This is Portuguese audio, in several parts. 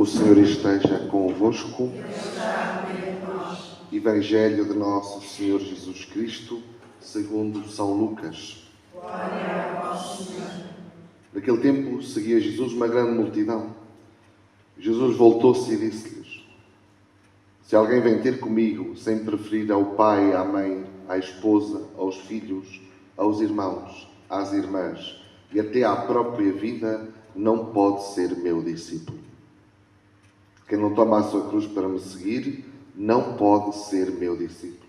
O Senhor esteja convosco. Evangelho de nosso Senhor Jesus Cristo, segundo São Lucas. Glória a vós, Senhor. Naquele tempo seguia Jesus uma grande multidão. Jesus voltou-se e disse-lhes: se alguém vem ter comigo sem preferir ao pai, à mãe, à esposa, aos filhos, aos irmãos, às irmãs e até à própria vida, não pode ser meu discípulo. Quem não toma a sua cruz para me seguir, não pode ser meu discípulo.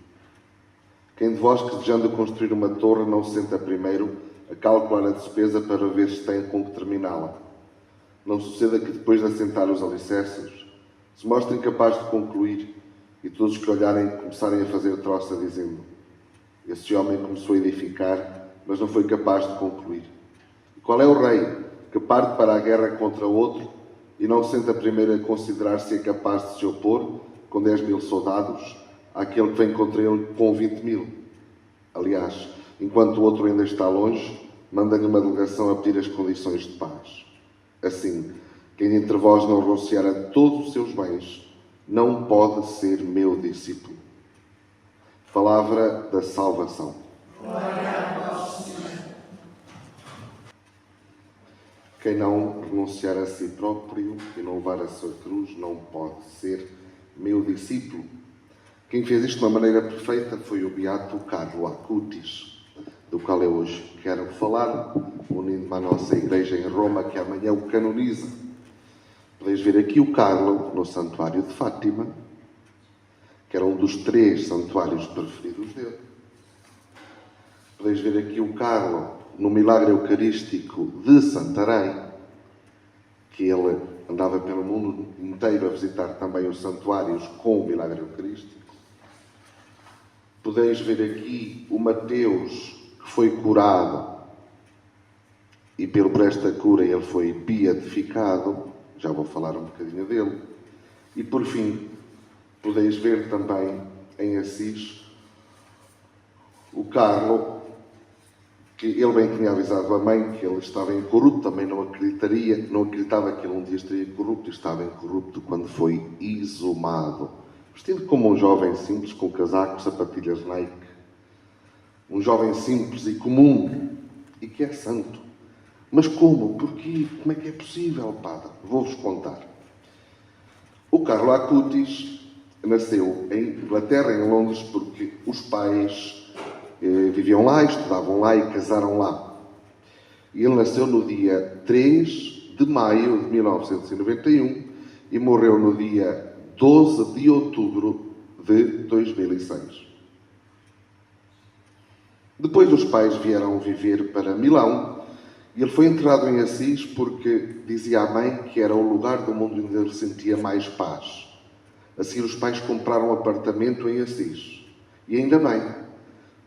Quem de vós que desejando construir uma torre não se senta primeiro a calcular a despesa para ver se tem com que terminá-la? Não suceda que depois de assentar os alicerces, se mostre incapaz de concluir e todos que olharem começarem a fazer troça dizendo: esse homem começou a edificar, mas não foi capaz de concluir. E qual é o rei que parte para a guerra contra outro e não se senta primeiro a considerar se é capaz de se opor com 10.000 soldados àquele que vem contra ele com 20.000? Aliás, enquanto o outro ainda está longe, manda-lhe uma delegação a pedir as condições de paz. Assim, quem entre vós não renunciar a todos os seus bens, não pode ser meu discípulo. Palavra da salvação. Glória a vós, Senhor. Quem não renunciar a si próprio e não levar a sua cruz, não pode ser meu discípulo. Quem fez isto de uma maneira perfeita foi o beato Carlo Acutis, do qual eu hoje quero falar, unindo-me à nossa igreja em Roma, que amanhã o canoniza. Podeis ver aqui o Carlo no Santuário de Fátima, que era um dos 3 santuários preferidos dele. Podeis ver aqui o Carlo no milagre eucarístico de Santarém, que ele andava pelo mundo inteiro a visitar também os santuários com o milagre eucarístico. Podeis ver aqui o Mateus, que foi curado e por esta cura ele foi beatificado. Já vou falar um bocadinho dele. E por fim, podeis ver também em Assis o Carlo, que ele bem tinha avisado a mãe que ele estava incorrupto, também não acreditava que ele um dia estaria corrupto, e estava incorrupto quando foi exumado, vestido como um jovem simples, com casaco, sapatilhas Nike, um jovem simples e comum, e que é santo. Mas como? Porquê? Como é que é possível, padre? Vou-vos contar. O Carlo Acutis nasceu em Inglaterra, em Londres, porque os pais viviam lá, estudavam lá e casaram lá. E ele nasceu no dia 3 de maio de 1991 e morreu no dia 12 de outubro de 2006. Depois os pais vieram viver para Milão e ele foi enterrado em Assis porque dizia à mãe que era o lugar do mundo onde ele sentia mais paz. Assim os pais compraram um apartamento em Assis. E ainda bem,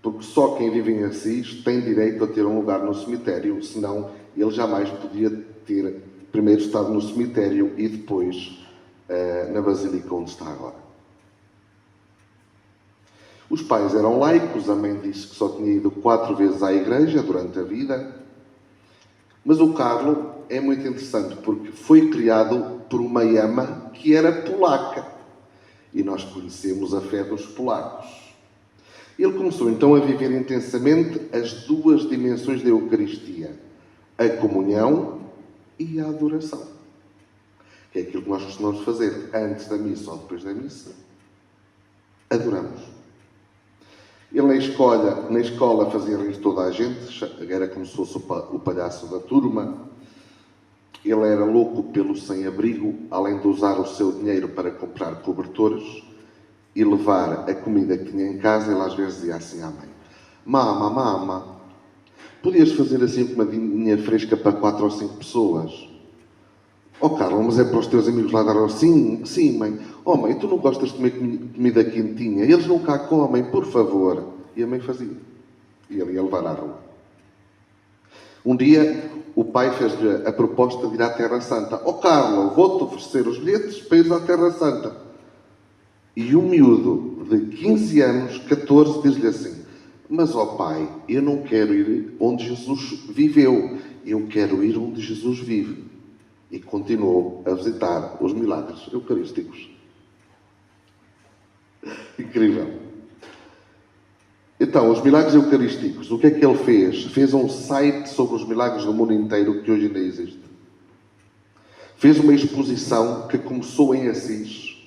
porque só quem vive em Assis tem direito a ter um lugar no cemitério, senão ele jamais podia ter primeiro estado no cemitério e depois na basílica onde está agora. Os pais eram laicos, a mãe disse que só tinha ido 4 vezes à igreja durante a vida, mas o Carlo é muito interessante porque foi criado por uma ama que era polaca e nós conhecemos a fé dos polacos. Ele começou então a viver intensamente as 2 dimensões da Eucaristia, a comunhão e a adoração, que é aquilo que nós costumamos fazer antes da missa ou depois da missa. Adoramos. Ele na escola fazia rir toda a gente, era como se fosse o palhaço da turma. Ele era louco pelo sem-abrigo, além de usar o seu dinheiro para comprar cobertores e levar a comida que tinha em casa. Ele às vezes dizia assim à mãe: Mama, podias fazer assim uma comidinha fresca para 4 ou 5 pessoas? Oh, Carlos, mas é para os teus amigos lá dar. Sim, mãe. Oh, mãe, tu não gostas de comer comida quentinha? Eles não cá comem, por favor. E a mãe fazia. E ele ia levar à rua. Um dia, o pai fez-lhe a proposta de ir à Terra Santa. Oh, Carlos, vou-te oferecer os bilhetes para ir à Terra Santa. E um miúdo de 15 anos, 14, diz-lhe assim: mas, ó pai, eu não quero ir onde Jesus viveu. Eu quero ir onde Jesus vive. e continuou a visitar os milagres eucarísticos. Incrível. Então, os milagres eucarísticos, o que é que ele fez? Fez um site sobre os milagres do mundo inteiro que hoje ainda existe. Fez uma exposição que começou em Assis,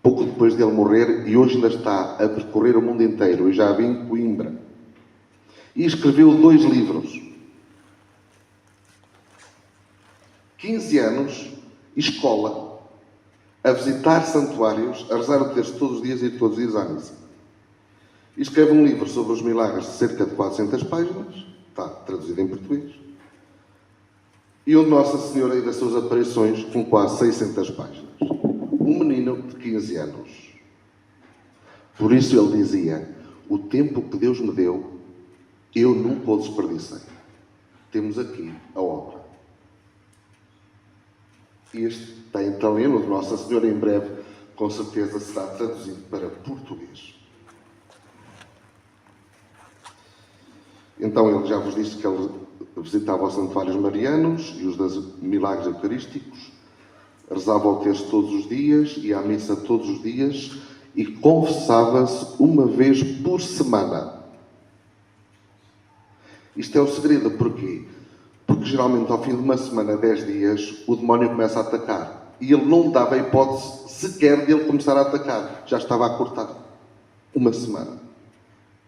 pouco depois dele morrer, e hoje ainda está a percorrer o mundo inteiro. Eu já vi em Coimbra. E escreveu 2 livros. 15 anos, escola, a visitar santuários, a rezar o texto todos os dias e todos os dias à missa. E escreve um livro sobre os milagres de cerca de 400 páginas, está traduzido em português, e onde Nossa Senhora e das suas aparições com quase 600 páginas. Um menino de 15 anos. Por isso ele dizia: o tempo que Deus me deu, eu nunca o desperdicei. Temos aqui a obra. Este tem talento de Nossa Senhora, em breve, com certeza, será traduzido para português. Então, ele já vos disse que ele visitava os santuários marianos e os dos milagres eucarísticos, rezava o texto todos os dias, ia à missa todos os dias e confessava-se uma vez por semana. Isto é o segredo, porquê? Porque geralmente ao fim de uma semana, 10 dias, o demónio começa a atacar. E ele não dava a hipótese sequer de ele começar a atacar. Já estava a cortar. Uma semana.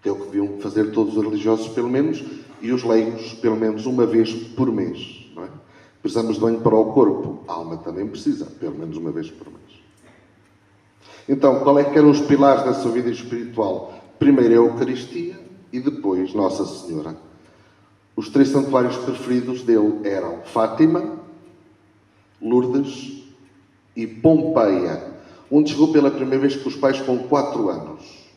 Que é o que deviam fazer todos os religiosos, pelo menos, e os leigos, pelo menos uma vez por mês. Não é? Precisamos de banho para o corpo. A alma também precisa, pelo menos uma vez por mês. Então, qual é que eram os pilares da sua vida espiritual? Primeiro é a Eucaristia e depois Nossa Senhora. Os 3 santuários preferidos dele eram Fátima, Lourdes e Pompeia, onde chegou pela primeira vez com os pais com 4 anos.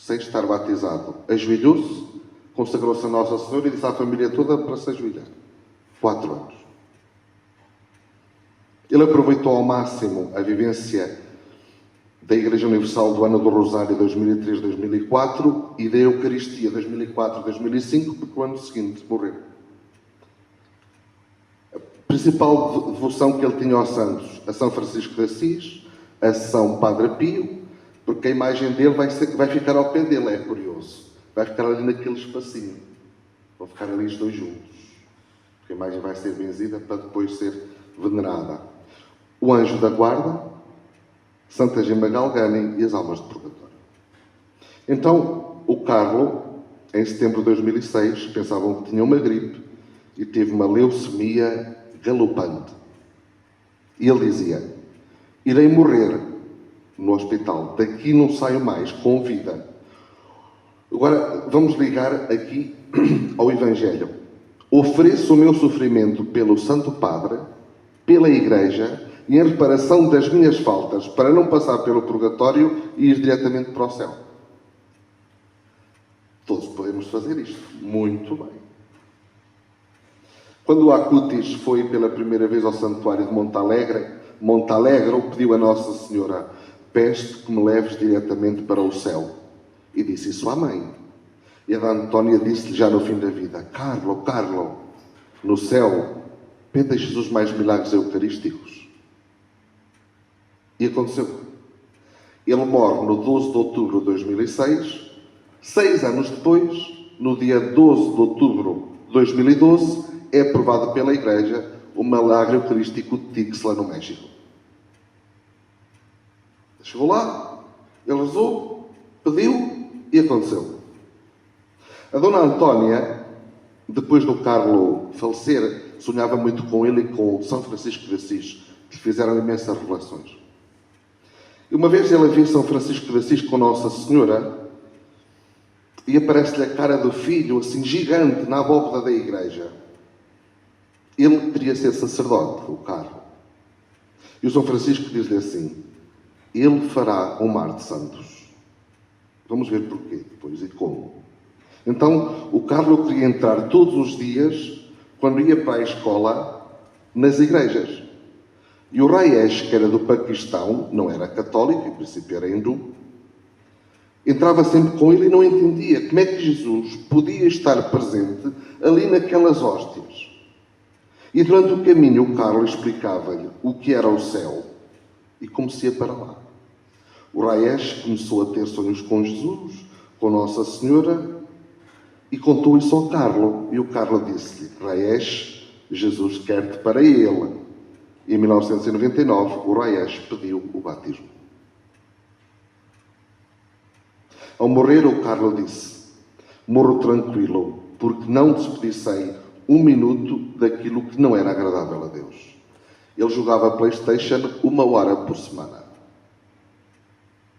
Sem estar batizado, ajoelhou-se, consagrou-se a Nossa Senhora e disse à família toda para se ajoelhar. 4 anos. Ele aproveitou ao máximo a vivência da Igreja Universal do Ano do Rosário 2003-2004 e da Eucaristia 2004-2005, porque o ano seguinte morreu. A principal devoção que ele tinha aos santos, a São Francisco de Assis, a São Padre Pio, porque a imagem dele vai ficar ao pé dele, é curioso. Vai ficar ali naquele espacinho. Vão ficar ali os 2 juntos. Porque a imagem vai ser benzida para depois ser venerada. O Anjo da Guarda, Santa Gema Galgani e as Almas de Purgatório. Então, o Carlo, em setembro de 2006, pensavam que tinha uma gripe e teve uma leucemia galopante. E ele dizia: irei morrer no hospital, daqui não saio mais, com vida. Agora, vamos ligar aqui ao Evangelho. Ofereço o meu sofrimento pelo Santo Padre, pela Igreja e em reparação das minhas faltas, para não passar pelo purgatório e ir diretamente para o céu. Todos podemos fazer isto. Muito bem. Quando o Acutis foi pela primeira vez ao santuário de Montalegre, pediu a Nossa Senhora: peste que me leves diretamente para o céu. E disse isso à mãe. E a Dona Antónia disse-lhe já no fim da vida: Carlo, no céu, pede a Jesus mais milagres eucarísticos. E aconteceu. Ele morre no 12 de outubro de 2006. 6 anos depois, no dia 12 de outubro de 2012, é aprovado pela Igreja o milagre eucarístico de Tixla, no México. Chegou lá, ele rezou, pediu e aconteceu. A Dona Antónia, depois do Carlo falecer, sonhava muito com ele e com São Francisco de Assis, que fizeram imensas relações. E uma vez ele viu São Francisco de Assis com Nossa Senhora e aparece-lhe a cara do filho, assim, gigante, na abóbada da igreja. Ele queria ser sacerdote, o Carlo. E o São Francisco diz-lhe assim: ele fará um mar de santos. Vamos ver porquê depois e como. Então, o Carlo queria entrar todos os dias, quando ia para a escola, nas igrejas. E o Rajesh, que era do Paquistão, não era católico, em princípio era hindu, entrava sempre com ele e não entendia como é que Jesus podia estar presente ali naquelas hóstias. E durante o caminho o Carlos explicava-lhe o que era o céu e como se ia para lá. O Raesh começou a ter sonhos com Jesus, com Nossa Senhora, e contou isso ao Carlo. E o Carlo disse-lhe: Raesh, Jesus quer-te para ele. E em 1999, o Raesh pediu o batismo. Ao morrer, o Carlo disse: morro tranquilo, porque não desperdicei um minuto daquilo que não era agradável a Deus. Ele jogava PlayStation 1 hora por semana.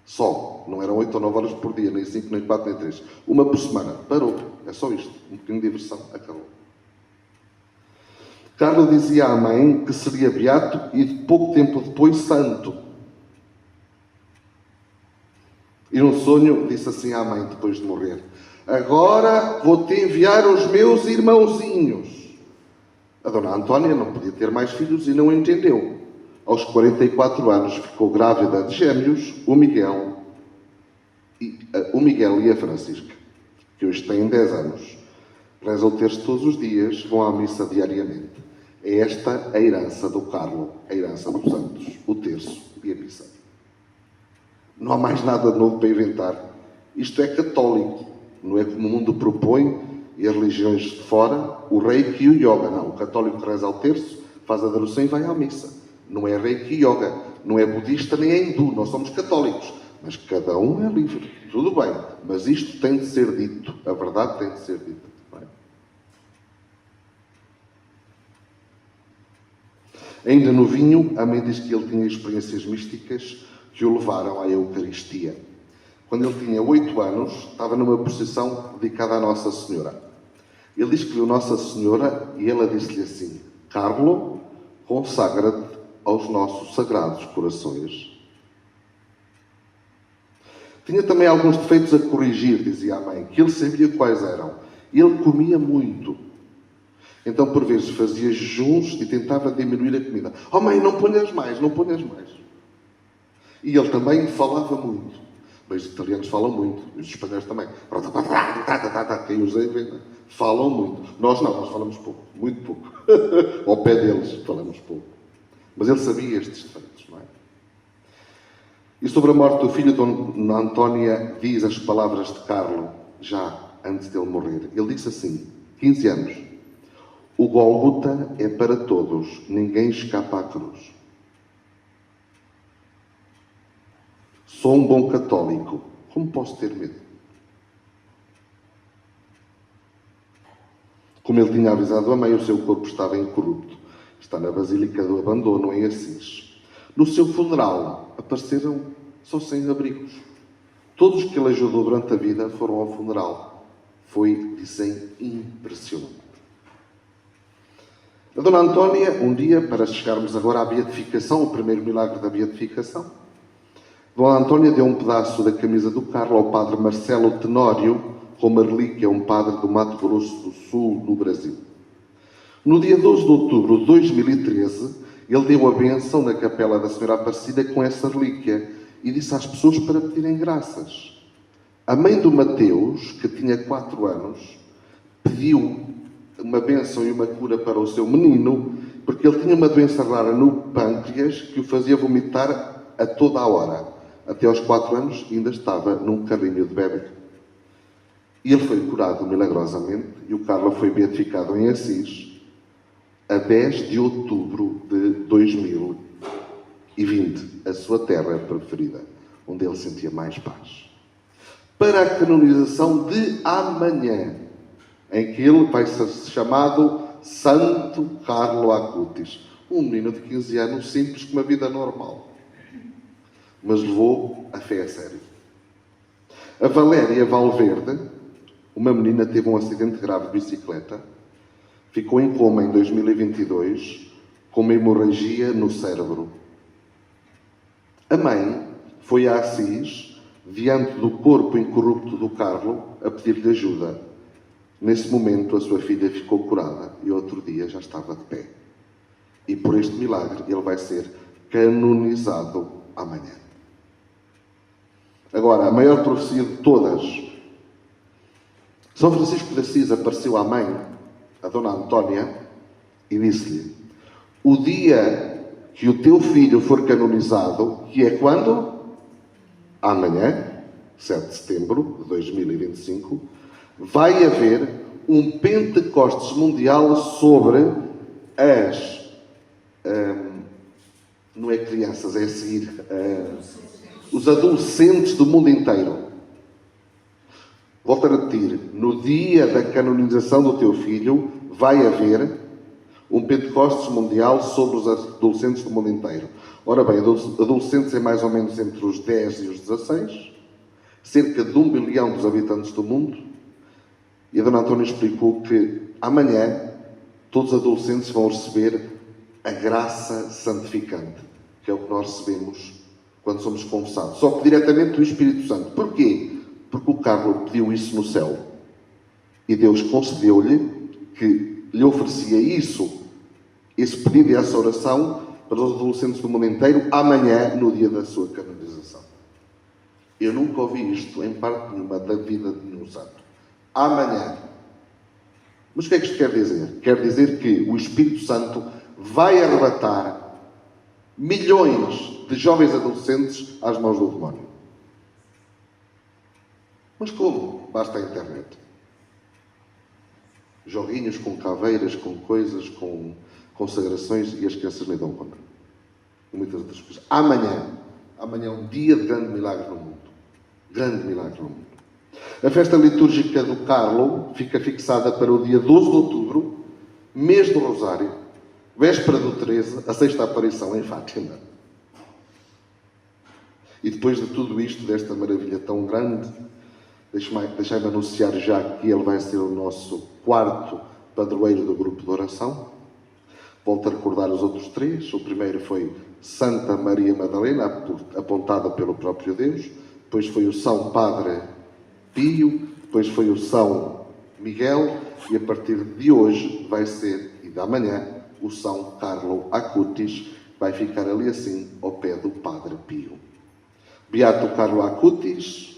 Só. Não eram 8 ou 9 horas por dia, nem 5, nem 4, nem 3. Uma por semana. Parou. É só isto. Um bocadinho de diversão. Acabou. Carlo dizia à mãe que seria beato e pouco tempo depois santo. E num sonho disse assim à mãe, depois de morrer: agora vou-te enviar os meus irmãozinhos. A dona Antónia não podia ter mais filhos e não entendeu. Aos 44 anos ficou grávida de gêmeos, o Miguel e a Francisca, que hoje têm 10 anos. Rezam o terço todos os dias, vão à missa diariamente. É esta a herança do Carlo, a herança dos santos, o terço e a missa. Não há mais nada de novo para inventar. Isto é católico, não é como o mundo propõe e as religiões de fora, o reiki e o yoga. Não, o católico reza ao terço, faz a adoração e vai à missa. Não é reiki e yoga, não é budista nem é hindu, nós somos católicos. Mas cada um é livre, tudo bem, mas isto tem de ser dito, a verdade tem de ser dita. Ainda novinho, a mãe diz que ele tinha experiências místicas que o levaram à Eucaristia. Quando ele tinha 8 anos, estava numa procissão dedicada à Nossa Senhora. Ele diz que viu Nossa Senhora e ela disse-lhe assim: Carlo, consagra-te aos nossos sagrados corações. Tinha também alguns defeitos a corrigir, dizia a mãe, que ele sabia quais eram. Ele comia muito. Então, por vezes, fazia jejuns e tentava diminuir a comida. Oh mãe, não ponhas mais, não ponhas mais. E ele também falava muito. Mas os italianos falam muito, e os espanhóis também. Quem os vê, falam muito. Nós não, nós falamos pouco, muito pouco. Ao pé deles, falamos pouco. Mas ele sabia estes defeitos, não é? E sobre a morte do filho, Dona Antónia diz as palavras de Carlo, já antes dele morrer. Ele disse assim, 15 anos: o Gólgota é para todos, ninguém escapa à cruz. Sou um bom católico, como posso ter medo? Como ele tinha avisado a mãe, o seu corpo estava incorrupto. Está na Basílica do Abandono, em Assis. No seu funeral, apareceram só sem-abrigos. Todos que ele ajudou durante a vida foram ao funeral. Foi, dizem, impressionante. A Dona Antónia, um dia, para chegarmos agora à beatificação, o primeiro milagre da beatificação, Dona Antónia deu um pedaço da camisa do Carlo ao padre Marcelo Tenório, como relíquia, um padre do Mato Grosso do Sul, no Brasil. No dia 12 de outubro de 2013, ele deu a bênção na Capela da Senhora Aparecida com essa relíquia e disse às pessoas para pedirem graças. A mãe do Mateus, que tinha 4 anos, pediu uma bênção e uma cura para o seu menino, porque ele tinha uma doença rara no pâncreas que o fazia vomitar a toda a hora. Até aos 4 anos ainda estava num carrinho de bebê. E ele foi curado milagrosamente e o Carlo foi beatificado em Assis a 10 de outubro de 2020, a sua terra preferida, onde ele sentia mais paz. Para a canonização de amanhã, em que ele vai ser chamado Santo Carlo Acutis. Um menino de 15 anos, simples, com uma vida normal. Mas levou a fé a sério. A Valéria Valverde, uma menina, teve um acidente grave de bicicleta, ficou em coma em 2022, com uma hemorragia no cérebro. A mãe foi a Assis, diante do corpo incorrupto do Carlo, a pedir-lhe ajuda. Nesse momento, a sua filha ficou curada e outro dia já estava de pé. E por este milagre, ele vai ser canonizado amanhã. Agora, a maior profecia de todas. São Francisco de Assis apareceu à mãe, a Dona Antónia, e disse-lhe: o dia que o teu filho for canonizado, que é quando? Amanhã, 7 de setembro de 2025, vai haver um Pentecostes mundial sobre as... não é crianças, é a seguir... os adolescentes do mundo inteiro. Volto a repetir, no dia da canonização do teu filho, vai haver um Pentecostes mundial sobre os adolescentes do mundo inteiro. Ora bem, adolescentes é mais ou menos entre os 10 e os 16, cerca de 1 bilhão dos habitantes do mundo, e a Dona Antônia explicou que amanhã todos os adolescentes vão receber a graça santificante, que é o que nós recebemos quando somos confessados, só que diretamente do Espírito Santo. Porquê? Porque o Carlos pediu isso no céu. E Deus concedeu-lhe que lhe oferecia isso, esse pedido e essa oração, para os adolescentes do mundo inteiro, amanhã, no dia da sua canonização. Eu nunca ouvi isto em parte nenhuma da vida de nenhum santo. Amanhã. Mas o que é que isto quer dizer? Quer dizer que o Espírito Santo vai arrebatar milhões de jovens adolescentes às mãos do demónio. Mas como? Basta a internet. Joguinhos com caveiras, com coisas, com consagrações, e as crianças nem dão conta. E muitas outras coisas. Amanhã é um dia de grande milagre no mundo. Grande milagre no mundo. A festa litúrgica do Carlo fica fixada para o dia 12 de outubro, mês do Rosário, véspera do 13, a sexta aparição em Fátima. E depois de tudo isto, desta maravilha tão grande, deixai-me anunciar já que ele vai ser o nosso 4º padroeiro do grupo de oração. Volto a recordar os outros 3. O primeiro foi Santa Maria Madalena, apontada pelo próprio Deus. Depois foi o São Padre Pio. Depois foi o São Miguel. E a partir de hoje vai ser, e de amanhã, o São Carlo Acutis. Vai ficar ali assim, ao pé do Padre Pio. Beato Carlo Acutis,